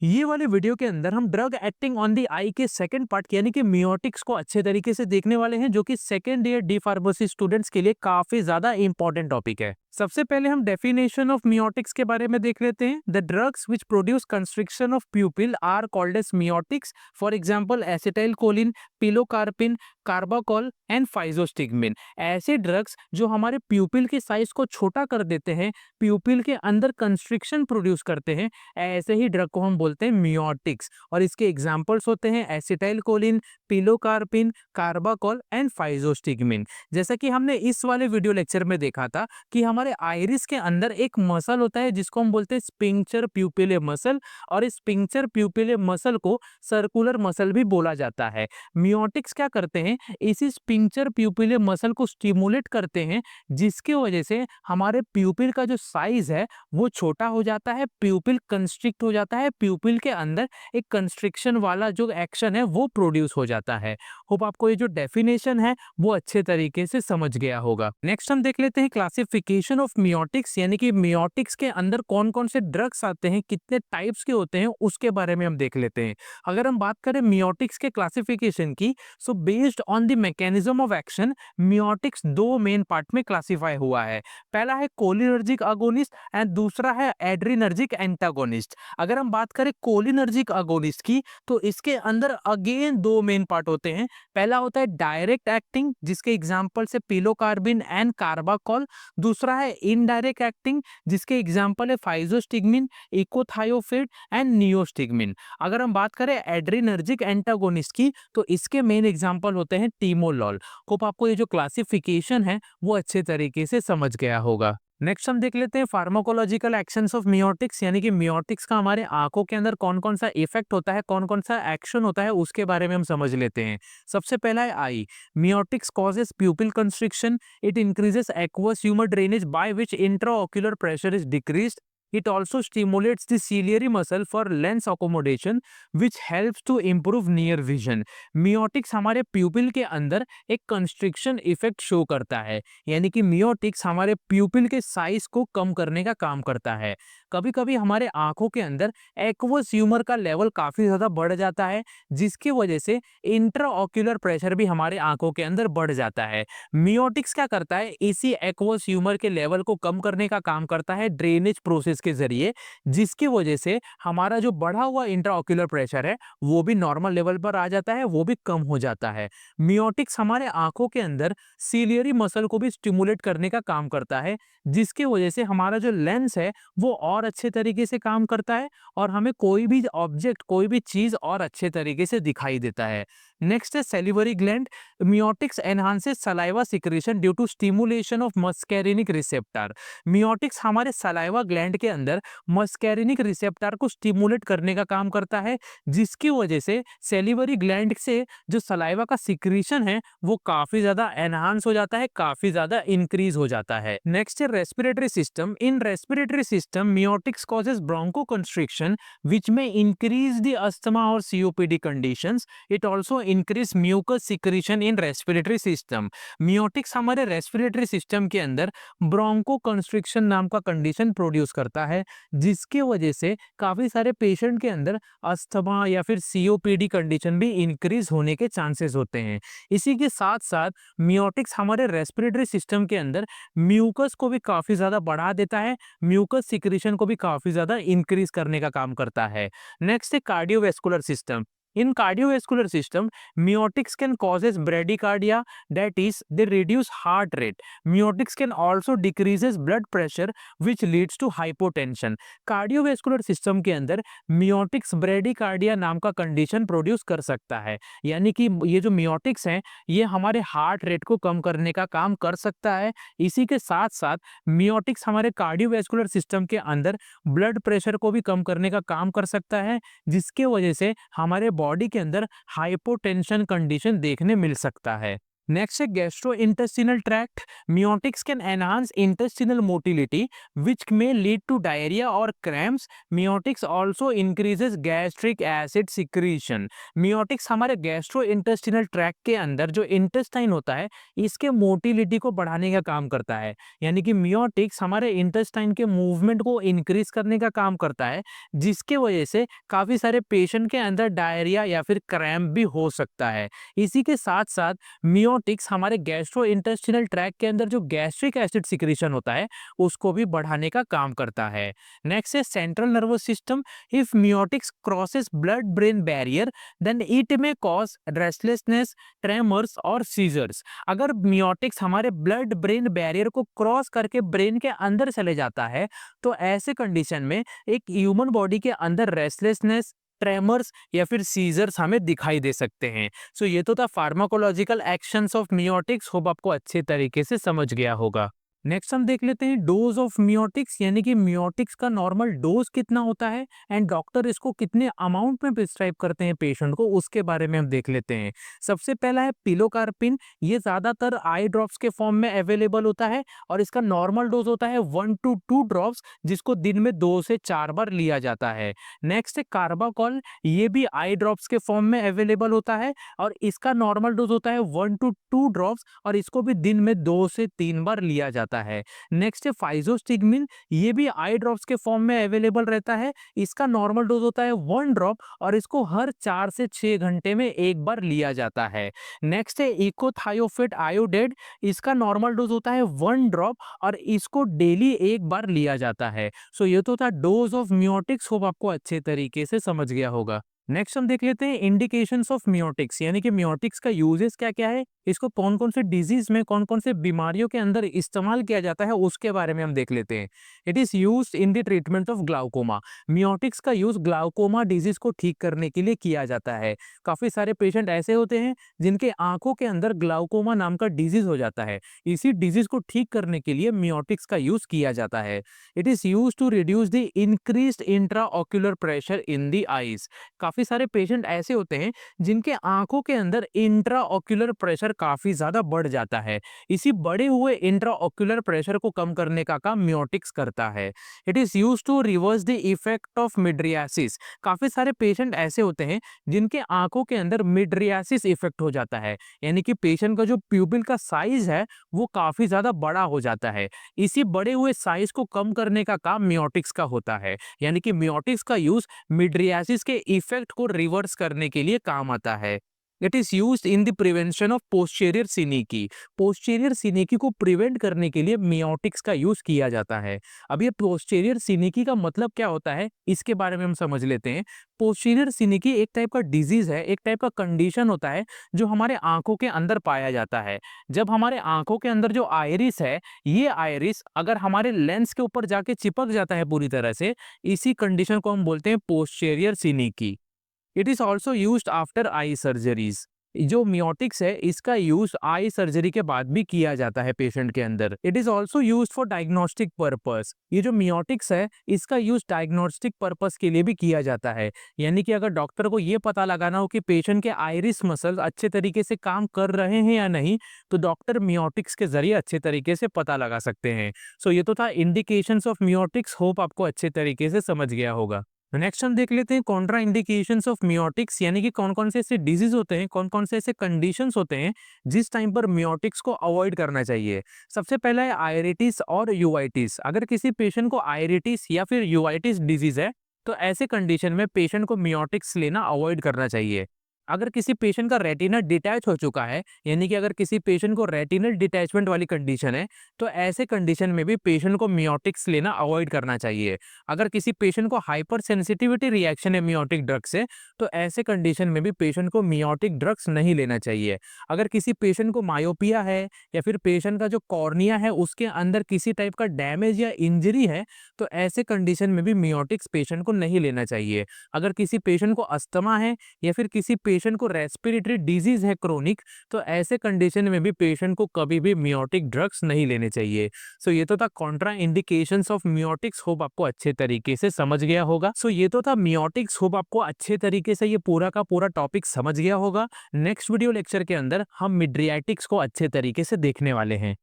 ये वाले वीडियो के अंदर हम ड्रग एक्टिंग ऑन द आई के सेकंड पार्ट यानी कि मियोटिक्स को अच्छे तरीके से देखने वाले हैं, जो कि second year D pharmacy students के लिए काफी ज्यादा इंपॉर्टेंट टॉपिक है। सबसे पहले हम डेफिनेशन ऑफ मियोटिक्स के बारे में देख लेते हैं। The drugs which produce constriction of pupil are called as miotics. For example acetylcholine, pilocarpine, carbachol and physostigmine. ऐसे ड्रग्स जो हमारे प्यूपिल के साइज को छोटा कर देते हैं, प्यूपिल के अंदर कंस्ट्रिक्शन प्रोड्यूस करते हैं, ऐसे ही ड्रग को हम बोलते हैं मियोटिक्स। और इसके एग्जांपल्स होते हैं acetylcholine, pilocarpine, carbachol and physostigmine. जैसा कि हमने इस वाले वीडियो लेक्चर में देखा था कि हमारे आइरिस के अंदर एक मसल होता है जिसको हम बोलते हैं स्पिंक्चर प्यूपिले मसल, और इस स्पिंक्चर प्यूपिले मसल को सर्कुलर मसल भी बोला जाता है। मियोटिक्स क्या करते हैं, इसी स्पिंक्चर प्यूपिले मसल को स्टिमुलेट करते हैं, जिसकी वजह से हमारे प्यूपिल का जो साइज है वो छोटा हो जाता है, प्यूपिल कंस्ट्रिक्ट हो जाता है, प्यूपिल के अंदर एक कंस्ट्रिक्शन वाला जो एक्शन है वो प्रोड्यूस हो जाता है। होप आपको ये जो डेफिनेशन है वो अच्छे तरीके से समझ गया होगा। नेक्स्ट हम देख लेते हैं क्लासिफिकेशन ऑफ मियोटिक्स, यानी कि मियोटिक्स के अंदर कौन कौन से ड्रग्स आते हैं, कितने टाइप्स के होते हैं, उसके बारे में हम देख लेते हैं। अगर हम बात करें मियोटिक्स के क्लासिफिकेशन की, so based on the mechanism of action miotics दो मेन पार्ट में क्लासिफाई हुआ है। पहला है कोलिनर्जिक अगोनिस्ट एंड दूसरा है एड्रीनर्जिक एंटागोनिस्ट। अगर हम बात करें कोलिनर्जिक अगोनिस्ट की, तो इसके अंदर अगेन दो मेन पार्ट होते हैं। पहला होता है डायरेक्ट एक्टिंग, जिसके एग्जांपल से पिलोकार्बिन एंड कार्बाकोल। दूसरा है इनडायरेक्ट एक्टिंग, जिसके एग्जांपल है फाइजोस्टिग्मिन, इकोथायोफेट एंड नियोस्टिग्मिन। अगर हम बात करें एड्रीनर्जिक एंटागोनिस्ट की, तो इसके मेन एग्जांपल होते हैं टीमोलॉल। होप आपको ये जो क्लासिफिकेशन है वो अच्छे तरीके से समझ गया होगा। नेक्स्ट हम देख लेते हैं फार्माकोलॉजिकल एक्शंस ऑफ मियोटिक्स, यानी कि मियोटिक्स का हमारे आंखों के अंदर कौन कौन सा इफेक्ट होता है, कौन कौन सा एक्शन होता है, उसके बारे में हम समझ लेते हैं। सबसे पहला है eye. Miotics causes pupil constriction. It increases aqueous humour drainage by which intraocular pressure is decreased. It also stimulates the ciliary muscle for lens accommodation, which helps to improve near vision. मियोटिक्स हमारे प्यूपिल के अंदर एक constriction effect show करता है, यानी कि मियोटिक्स हमारे प्यूपिल के साइज को कम करने का काम करता है। कभी कभी हमारे आंखों के अंदर एक्वस ह्यूमर का लेवल काफी ज्यादा बढ़ जाता है, जिसकी वजह से इंट्राओक्यूलर प्रेशर भी हमारे आंखों के अंदर बढ़ जाता है। मियोटिक्स क्या करता है, इसी एक्वस ह्यूमर के लेवल को कम करने का काम करता है ड्रेनेज प्रोसेस के जरिए, जिसकी वजह से हमारा जो बढ़ा हुआ इंट्राओक्यूलर प्रेशर है वो भी नॉर्मल लेवल पर आ जाता है, वो भी कम हो जाता है। मियोटिक्स हमारे आंखों के अंदर सीलियरी मसल को भी स्टिमुलेट करने का काम करता है, जिसकी वजह से हमारा जो लेंस है वो और अच्छे तरीके से काम करता है, और हमें कोई भी ऑब्जेक्ट, कोई भी चीज और अच्छे तरीके से दिखाई देता है। नेक्स्ट है salivary gland. Miotics enhances saliva secretion due to stimulation of muscarinic receptor. Miotics हमारे सलाइवा ग्लैंड के अंदर मस्कैरिनिक रिसेप्टर को स्टिमुलेट करने का काम करता है, जिसकी वजह से सेलिवरी ग्लैंड से जो सलाइवा का सिक्रीशन है वो काफी ज्यादा एनहांस हो जाता है, काफी ज्यादा इंक्रीज हो जाता है। नेक्स्ट है respiratory system. In respiratory system miotics causes bronchoconstriction which may increase the asthma और COPD conditions. It also increase mucus secretion in respiratory system. Miotics हमारे रेस्पिरेटरी सिस्टम के अंदर ब्रोंकोकंस्ट्रिक्शन नाम का कंडीशन प्रोड्यूस करता है, जिसकी वजह से काफी सारे पेशेंट के अंदर अस्थमा या फिर सीओपीडी कंडीशन भी इंक्रीज होने के चांसेस होते हैं। इसी के साथ साथ मियोटिक्स हमारे रेस्पिरेटरी सिस्टम के अंदर म्यूकस को भी काफी ज्यादा बढ़ा देता है, म्यूकस सिक्रीशन को भी काफी ज्यादा इंक्रीज करने का काम करता है। नेक्स्ट है cardiovascular system. In cardiovascular system, miotics can causes bradycardia, that is, they reduce heart rate. Miotics can also decreases blood pressure, which leads to hypotension. Cardiovascular system के अंदर miotics bradycardia नाम का कंडीशन प्रोड्यूस कर सकता है, यानी कि ये जो miotics हैं ये हमारे हार्ट रेट को कम करने का काम कर सकता है। इसी के साथ साथ miotics हमारे कार्डियोवैस्कुलर सिस्टम के अंदर ब्लड प्रेशर को भी कम करने का काम कर सकता है, जिसके वजह से हमारे बॉडी के अंदर हाइपोटेंशन कंडीशन देखने मिल सकता है। नेक्स्ट है gastrointestinal tract. Miotics can enhance intestinal motility which may lead to diarrhoea और cramps. Miotics also increases gastric acid secretion. Miotics हमारे गैस्ट्रोइंटेस्टिनल ट्रैक्ट के अंदर जो इंटेस्टाइन होता है इसके मोटिलिटी को बढ़ाने का काम करता है। यानी कि मियोटिक्स हमारे इंटेस्टाइन के मूवमेंट को इंक्रीज करने का काम करता है, जिसके वजह से काफी सारे पेशेंट के अंदर डायरिया या फिर क्रैम्प भी हो सकता है। इसी के साथ साथ मियोटिक्स हमारे गैस्ट्रोइंटेस्टिनल ट्रैक्ट के अंदर जो गैस्ट्रिक एसिड सिक्रीशन होता है उसको भी बढ़ाने का काम करता है। नेक्स्ट है central nervous system. If miotics crosses blood brain barrier then it may cause restlessness, tremors और सीजर्स। अगर मियोटिक्स हमारे ब्लड ब्रेन बैरियर को क्रॉस करके ब्रेन के अंदर चले जाता है तो ऐसे कंडीशन में एक ह्यूमन बॉडी के अंदर रेस्टलेसनेस, ट्रेमर्स या फिर सीजर्स हमें दिखाई दे सकते हैं। सो ये तो था फार्माकोलॉजिकल एक्शंस ऑफ मियोटिक्स। होप आपको अच्छे तरीके से समझ गया होगा। नेक्स्ट हम देख लेते हैं डोज ऑफ मियोटिक्स, यानी कि मियोटिक्स का नॉर्मल डोज कितना होता है एंड डॉक्टर इसको कितने अमाउंट में प्रिस्क्राइब करते हैं पेशेंट को, उसके बारे में हम देख लेते हैं। सबसे पहला है पिलोकार्पिन। ये ज्यादातर आई ड्रॉप्स के फॉर्म में अवेलेबल होता है और इसका नॉर्मल डोज होता है 1 to 2 ड्रॉप्स, जिसको दिन में 2 से 4 बार लिया जाता है। नेक्स्ट है कार्बाकॉल। ये भी आई ड्रॉप्स के फॉर्म में अवेलेबल होता है और इसका नॉर्मल डोज होता है 1 to 2 ड्रॉप्स और इसको भी दिन में 2 से 3 बार लिया जाता है। नेक्स्ट है फाइजोस्टिग्मिन। ये भी आई ड्रॉप्स के फॉर्म में अवेलेबल रहता है। इसका नॉर्मल डोज होता है 1 ड्रॉप और इसको हर 4 से 6 घंटे में एक बार लिया जाता है। नेक्स्ट है इकोथायोफेट आयोडेट। इसका नॉर्मल डोज होता है 1 ड्रॉप और इसको डेली एक बार लिया जाता है। सो ये तो था डोज ऑफ मियोटिक्स। होप आपको अच्छे तरीके से समझ गया होगा। नेक्स्ट हम देख लेते हैं इंडिकेशंस ऑफ मियोटिक्स, यानी कि मियोटिक्स का यूजेस क्या क्या है, इसको कौन कौन से डिजीज में, कौन कौन से बीमारियों के अंदर इस्तेमाल किया जाता है, उसके बारे में हम देख लेते हैं। It is used in the treatment of glaucoma. Miotics का यूज ग्लाउकोमा डिजीज को ठीक करने के लिए किया जाता है। काफी सारे पेशेंट ऐसे होते हैं जिनके आंखों के अंदर ग्लाउकोमा नाम का डिजीज हो जाता है। इसी डिजीज को ठीक करने के लिए मियोटिक्स का यूज किया जाता है। It is used to reduce the increased intraocular pressure in the eyes. काफी सारे पेशेंट ऐसे होते हैं जिनके आंखों के अंदर इंट्राऑक्यूलर प्रेशर काफी ज्यादा बढ़ जाता है। इसी बढ़े हुए इंट्राऑक्यूलर प्रेशर को कम करने का काम मियोटिक्स करता है। It is used to reverse the effect of mydriasis. काफी सारे पेशेंट ऐसे होते हैं जिनके आंखों के अंदर मिड्रियासिस इफेक्ट हो जाता है, यानी कि पेशेंट का जो प्यूपिल का साइज है वो काफी ज्यादा बड़ा हो जाता है। इसी बड़े हुए साइज को कम करने का काम मियोटिक्स का होता है, यानी कि मियोटिक्स का यूज मिड्रियासिस के इफेक्ट को रिवर्स करने के लिए काम आता है। It is used in the prevention of posterior synechiae. Posterior synechiae को प्रिवेंट करने के लिए मियोटिक्स का यूज किया जाता है। अब ये पोस्टीरियर सिनिकी का मतलब क्या होता है, इसके बारे में हम समझ लेते हैं। पोस्टीरियर सिनिकी एक टाइप का डिजीज है, एक टाइप का कंडीशन होता है जो हमारे आंखों के अंदर पाया जाता है। जब हमारे आंखों के अंदर जो आयरिस है, ये आयरिस अगर हमारे लेंस के ऊपर जाके चिपक जाता है पूरी तरह से, इसी कंडीशन को हम बोलते हैं posterior synechiae. It is also used after eye surgeries. जो मियोटिक्स है इसका यूज आई सर्जरी के बाद भी किया जाता है पेशेंट के अंदर। It is also used for diagnostic purpose. ये जो मियोटिक्स है इसका यूज डायग्नोस्टिक पर्पस के लिए भी किया जाता है, यानी कि अगर डॉक्टर को ये पता लगाना हो कि पेशेंट के आइरिस मसल अच्छे तरीके से काम कर रहे हैं या नहीं, तो डॉक्टर मियोटिक्स के जरिए अच्छे तरीके से पता लगा सकते हैं। सो ये तो था इंडिकेशंस ऑफ मियोटिक्स। होप आपको अच्छे तरीके से समझ गया होगा। नेक्स्ट हम देख लेते हैं कॉन्ट्रा इंडिकेशंस ऑफ मियोटिक्स, यानी कि कौन कौन से ऐसे डिजीज होते हैं, कौन कौन से ऐसे कंडीशंस होते हैं जिस टाइम पर मियोटिक्स को अवॉइड करना चाहिए। सबसे पहला है आयरिटिस और यूआइटिस। अगर किसी पेशेंट को आयरिटिस या फिर यूआइटिस डिजीज है तो ऐसे कंडीशन में पेशेंट को मियोटिक्स लेना अवॉइड करना चाहिए। अगर किसी पेशेंट का रेटिना डिटैच हो चुका है, यानी कि अगर किसी पेशेंट को रेटिनल डिटैचमेंट वाली कंडीशन है, तो ऐसे कंडीशन में भी पेशेंट को मियोटिक्स लेना अवॉइड करना चाहिए। अगर किसी पेशेंट को हाइपर सेंसिटिविटी रिएक्शन है मियोटिक ड्रग से, तो ऐसे कंडीशन में भी पेशेंट को मियोटिक ड्रग्स नहीं लेना चाहिए। अगर किसी पेशेंट को मायोपिया है या फिर पेशेंट का जो कॉर्निया है उसके अंदर किसी टाइप का डैमेज या इंजरी है, तो ऐसे कंडीशन में भी मियोटिक्स पेशेंट को नहीं लेना चाहिए। अगर किसी पेशेंट को अस्थमा है या फिर किसी पेशेंट पेशेंट को रेस्पिरेटरी डिजीज है क्रोनिक, तो ऐसे कंडीशन में भी पेशेंट को कभी भी मियोटिक ड्रग्स नहीं लेने चाहिए। सो ये तो था कॉन्ट्रा इंडिकेशंस ऑफ मियोटिक्स, होप आपको अच्छे तरीके से समझ गया होगा। सो ये तो था मियोटिक्स, होप आपको अच्छे तरीके से ये पूरा का पूरा टॉपिक समझ गया होगा। नेक्स्ट वीडियो लेक्चर के अंदर हम मिड्रियाटिक्स को अच्छे तरीके से देखने वाले हैं।